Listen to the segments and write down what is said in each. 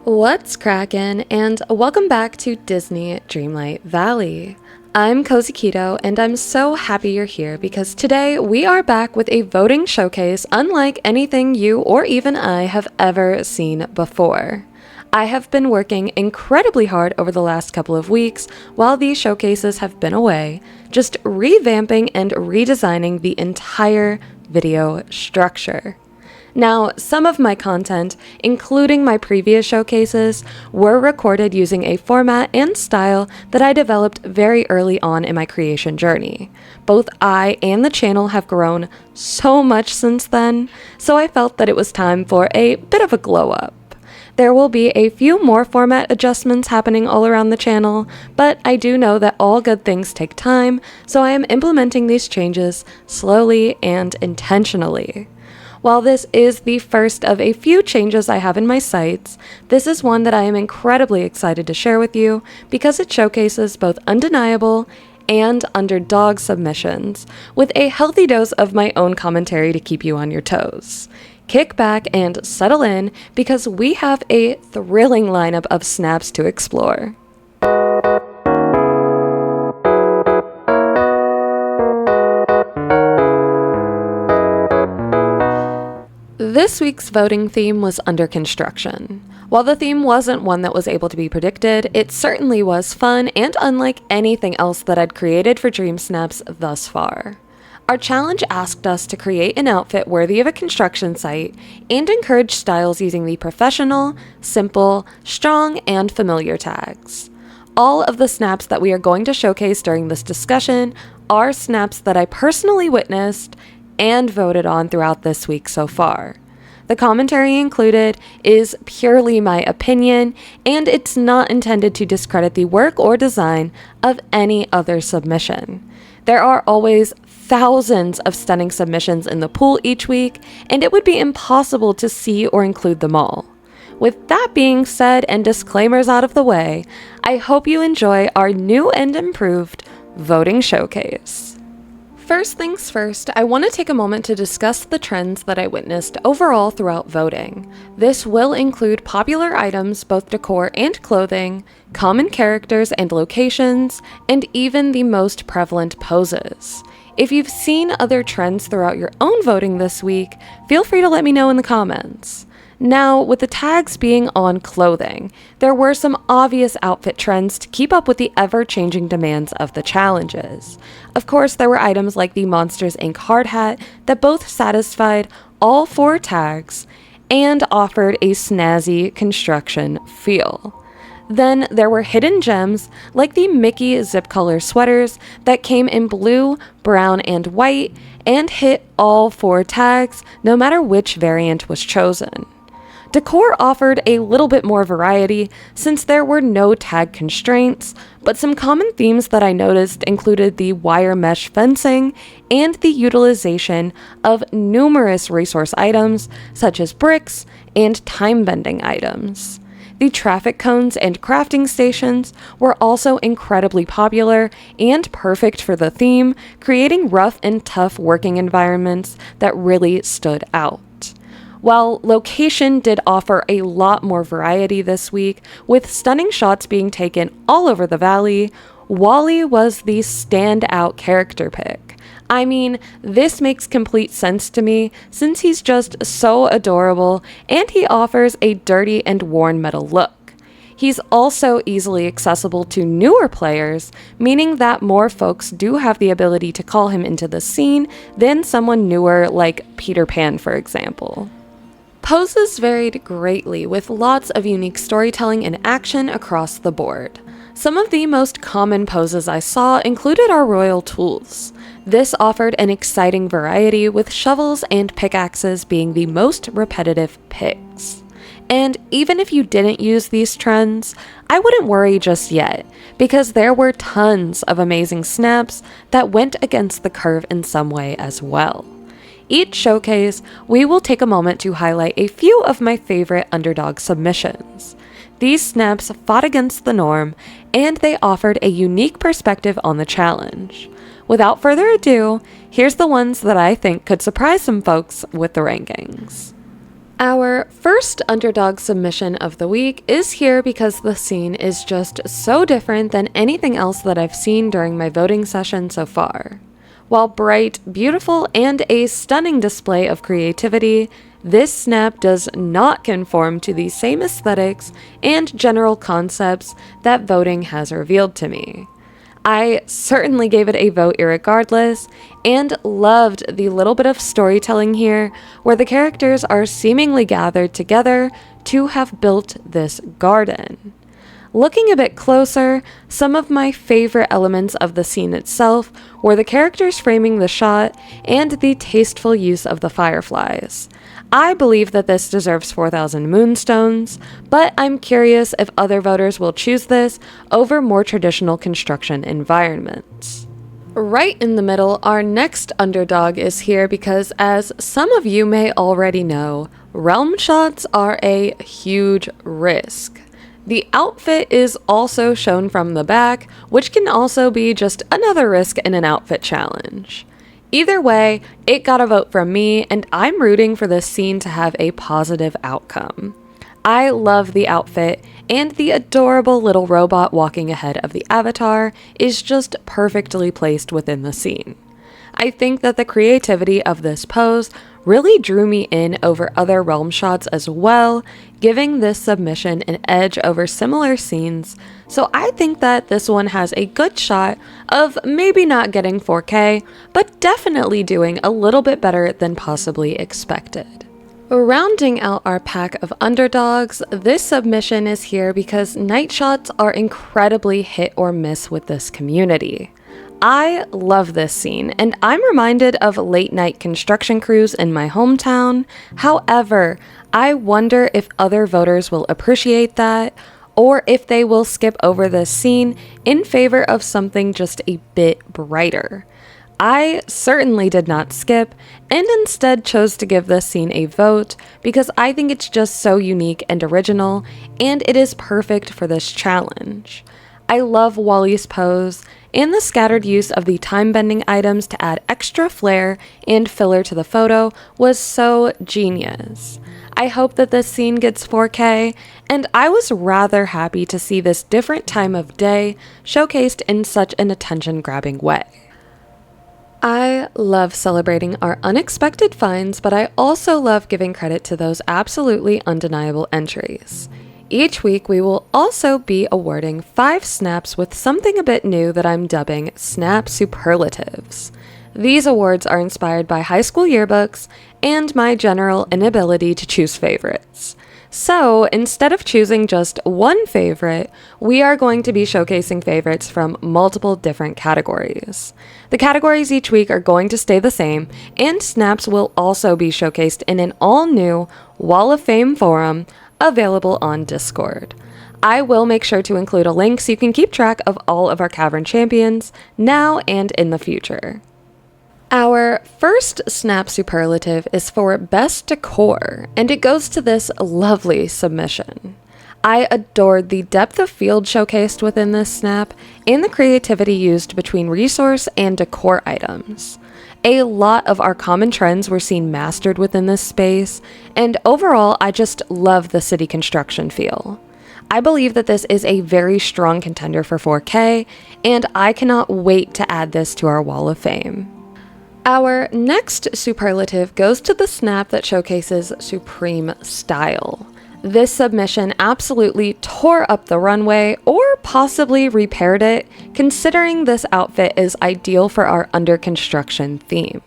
What's crackin', and welcome back to Disney Dreamlight Valley. I'm cozyceto, and I'm so happy you're here because today we are back with a voting showcase unlike anything you or even I have ever seen before. I have been working incredibly hard over the last couple of weeks while these showcases have been away, just revamping and redesigning the entire video structure. Now, some of my content, including my previous showcases, were recorded using a format and style that I developed very early on in my creation journey. Both I and the channel have grown so much since then, so I felt that it was time for a bit of a glow up. There will be a few more format adjustments happening all around the channel, but I do know that all good things take time, so I am implementing these changes slowly and intentionally. While this is the first of a few changes I have in my sights, this is one that I am incredibly excited to share with you because it showcases both undeniable and underdog submissions, with a healthy dose of my own commentary to keep you on your toes. Kick back and settle in because we have a thrilling lineup of snaps to explore. This week's voting theme was under construction. While the theme wasn't one that was able to be predicted, it certainly was fun and unlike anything else that I'd created for Dreamsnaps thus far. Our challenge asked us to create an outfit worthy of a construction site and encourage styles using the professional, simple, strong, and familiar tags. All of the snaps that we are going to showcase during this discussion are snaps that I personally witnessed and voted on throughout this week so far. The commentary included is purely my opinion, and it's not intended to discredit the work or design of any other submission. There are always thousands of stunning submissions in the pool each week, and it would be impossible to see or include them all. With that being said and disclaimers out of the way, I hope you enjoy our new and improved voting showcase. First things first, I want to take a moment to discuss the trends that I witnessed overall throughout voting. This will include popular items, both decor and clothing, common characters and locations, and even the most prevalent poses. If you've seen other trends throughout your own voting this week, feel free to let me know in the comments. Now, with the tags being on clothing, there were some obvious outfit trends to keep up with the ever-changing demands of the challenges. Of course, there were items like the Monsters Inc. hard hat that both satisfied all 4 tags and offered a snazzy construction feel. Then there were hidden gems like the Mickey zip color sweaters that came in blue, brown, and white and hit all 4 tags no matter which variant was chosen. Decor offered a little bit more variety since there were no tag constraints, but some common themes that I noticed included the wire mesh fencing and the utilization of numerous resource items such as bricks and time-bending items. The traffic cones and crafting stations were also incredibly popular and perfect for the theme, creating rough and tough working environments that really stood out. While location did offer a lot more variety this week, with stunning shots being taken all over the valley, Wally was the standout character pick. I mean, this makes complete sense to me since he's just so adorable and he offers a dirty and worn metal look. He's also easily accessible to newer players, meaning that more folks do have the ability to call him into the scene than someone newer like Peter Pan, for example. Poses varied greatly, with lots of unique storytelling and action across the board. Some of the most common poses I saw included our royal tools. This offered an exciting variety, with shovels and pickaxes being the most repetitive picks. And even if you didn't use these trends, I wouldn't worry just yet, because there were tons of amazing snaps that went against the curve in some way as well. Each showcase, we will take a moment to highlight a few of my favorite underdog submissions. These snaps fought against the norm, and they offered a unique perspective on the challenge. Without further ado, here's the ones that I think could surprise some folks with the rankings. Our first underdog submission of the week is here because the scene is just so different than anything else that I've seen during my voting session so far. While bright, beautiful, and a stunning display of creativity, this snap does not conform to the same aesthetics and general concepts that voting has revealed to me. I certainly gave it a vote irregardless, and loved the little bit of storytelling here where the characters are seemingly gathered together to have built this garden. Looking a bit closer, some of my favorite elements of the scene itself were the characters framing the shot and the tasteful use of the fireflies. I believe that this deserves 4,000 moonstones, but I'm curious if other voters will choose this over more traditional construction environments. Right in the middle, our next underdog is here because, as some of you may already know, realm shots are a huge risk. The outfit is also shown from the back, which can also be just another risk in an outfit challenge. Either way, it got a vote from me, and I'm rooting for this scene to have a positive outcome. I love the outfit, and the adorable little robot walking ahead of the avatar is just perfectly placed within the scene. I think that the creativity of this pose really drew me in over other realm shots as well, giving this submission an edge over similar scenes, so I think that this one has a good shot of maybe not getting 4K, but definitely doing a little bit better than possibly expected. Rounding out our pack of underdogs, this submission is here because night shots are incredibly hit or miss with this community. I love this scene, and I'm reminded of late night construction crews in my hometown. However, I wonder if other voters will appreciate that, or if they will skip over this scene in favor of something just a bit brighter. I certainly did not skip, and instead chose to give this scene a vote because I think it's just so unique and original, and it is perfect for this challenge. I love Wally's pose, and the scattered use of the time-bending items to add extra flair and filler to the photo was so genius. I hope that this scene gets 4K, and I was rather happy to see this different time of day showcased in such an attention-grabbing way. I love celebrating our unexpected finds, but I also love giving credit to those absolutely undeniable entries. Each week, we will also be awarding 5 snaps with something a bit new that I'm dubbing Snap Superlatives. These awards are inspired by high school yearbooks and my general inability to choose favorites. So, instead of choosing just one favorite, we are going to be showcasing favorites from multiple different categories. The categories each week are going to stay the same, and snaps will also be showcased in an all-new Wall of Fame forum available on Discord. I will make sure to include a link so you can keep track of all of our Cavern champions now and in the future. Our first Snap Superlative is for Best Decor, and it goes to this lovely submission. I adored the depth of field showcased within this snap and the creativity used between resource and decor items. A lot of our common trends were seen mastered within this space, and overall I just love the city construction feel. I believe that this is a very strong contender for 4K, and I cannot wait to add this to our Wall of Fame. Our next superlative goes to the snap that showcases supreme style. This submission absolutely tore up the runway, or possibly repaired it, considering this outfit is ideal for our under construction theme.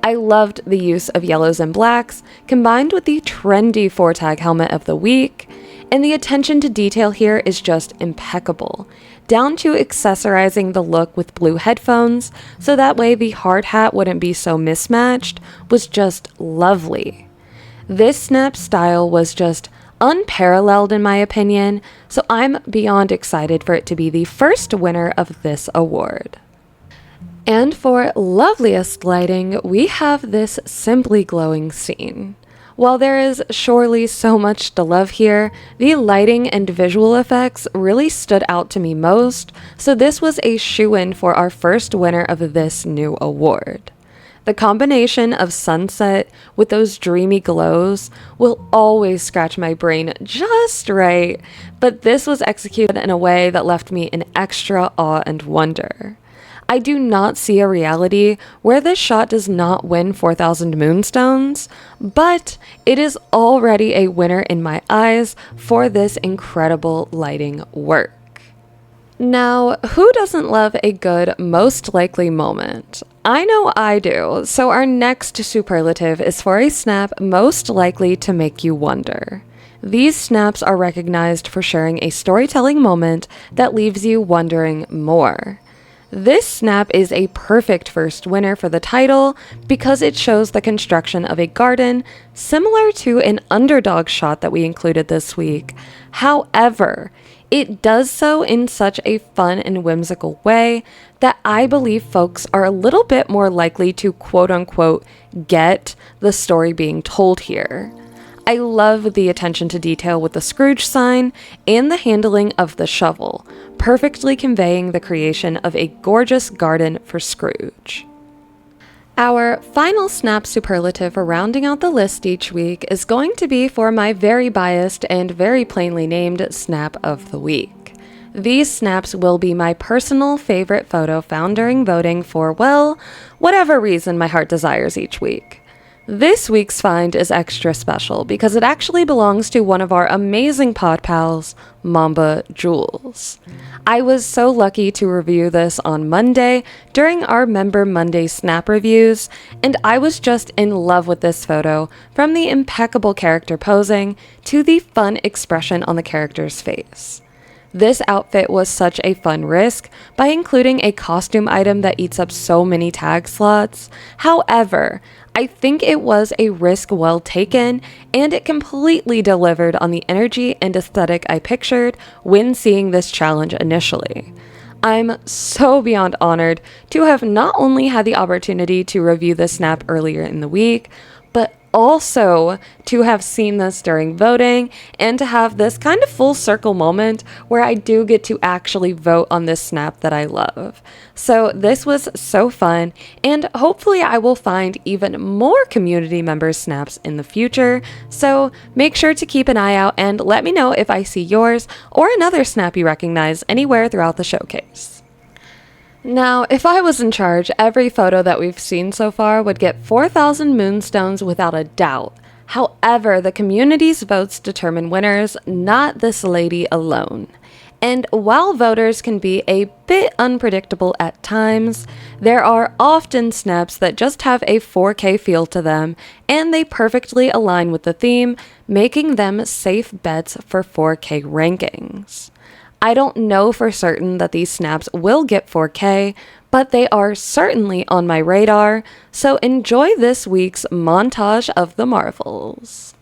I loved the use of yellows and blacks, combined with the trendy 4-tag helmet of the week, and the attention to detail here is just impeccable, down to accessorizing the look with blue headphones, so that way the hard hat wouldn't be so mismatched, was just lovely. This snap style was just unparalleled in my opinion, so I'm beyond excited for it to be the first winner of this award. And for loveliest lighting, we have this simply glowing scene. While there is surely so much to love here, the lighting and visual effects really stood out to me most, so this was a shoo-in for our first winner of this new award. The combination of sunset with those dreamy glows will always scratch my brain just right, but this was executed in a way that left me in extra awe and wonder. I do not see a reality where this shot does not win 4,000 moonstones, but it is already a winner in my eyes for this incredible lighting work. Now, who doesn't love a good most likely moment? I know I do, so our next superlative is for a snap most likely to make you wonder. These snaps are recognized for sharing a storytelling moment that leaves you wondering more. This snap is a perfect first winner for the title because it shows the construction of a garden similar to an Underdog shot that we included this week. However, it does so in such a fun and whimsical way that I believe folks are a little bit more likely to quote-unquote get the story being told here. I love the attention to detail with the Scrooge sign and the handling of the shovel, perfectly conveying the creation of a gorgeous garden for Scrooge. Our final snap superlative for rounding out the list each week is going to be for my very biased and very plainly named snap of the week. These snaps will be my personal favorite photo found during voting for, well, whatever reason my heart desires each week. This week's find is extra special because it actually belongs to one of our amazing pod pals, Mamba Jules. I was so lucky to review this on Monday during our Member Monday snap reviews, and I was just in love with this photo, from the impeccable character posing to the fun expression on the character's face. This outfit was such a fun risk by including a costume item that eats up so many tag slots. However, I think it was a risk well taken, and it completely delivered on the energy and aesthetic I pictured when seeing this challenge initially. I'm so beyond honored to have not only had the opportunity to review this snap earlier in the week, but also to have seen this during voting and to have this kind of full circle moment where I do get to actually vote on this snap that I love. So this was so fun, and hopefully I will find even more community members' snaps in the future. So make sure to keep an eye out and let me know if I see yours or another snap you recognize anywhere throughout the showcase. Now, if I was in charge, every photo that we've seen so far would get 4,000 moonstones without a doubt. However, the community's votes determine winners, not this lady alone. And while voters can be a bit unpredictable at times, there are often snaps that just have a 4K feel to them, and they perfectly align with the theme, making them safe bets for 4K rankings. I don't know for certain that these snaps will get 4K, but they are certainly on my radar, so enjoy this week's montage of the Marvels.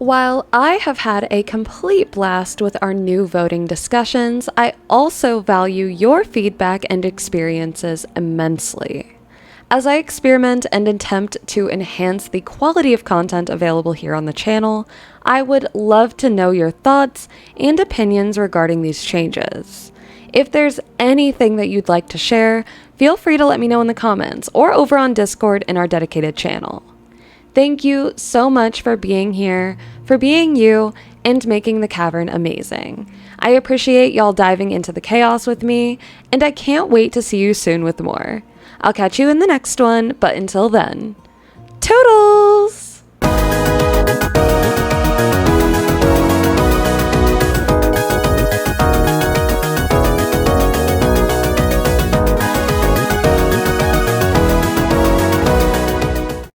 While I have had a complete blast with our new voting discussions, I also value your feedback and experiences immensely. As I experiment and attempt to enhance the quality of content available here on the channel, I would love to know your thoughts and opinions regarding these changes. If there's anything that you'd like to share, feel free to let me know in the comments or over on Discord in our dedicated channel. Thank you so much for being here, for being you, and making the cavern amazing. I appreciate y'all diving into the chaos with me, and I can't wait to see you soon with more. I'll catch you in the next one, but until then, toodles!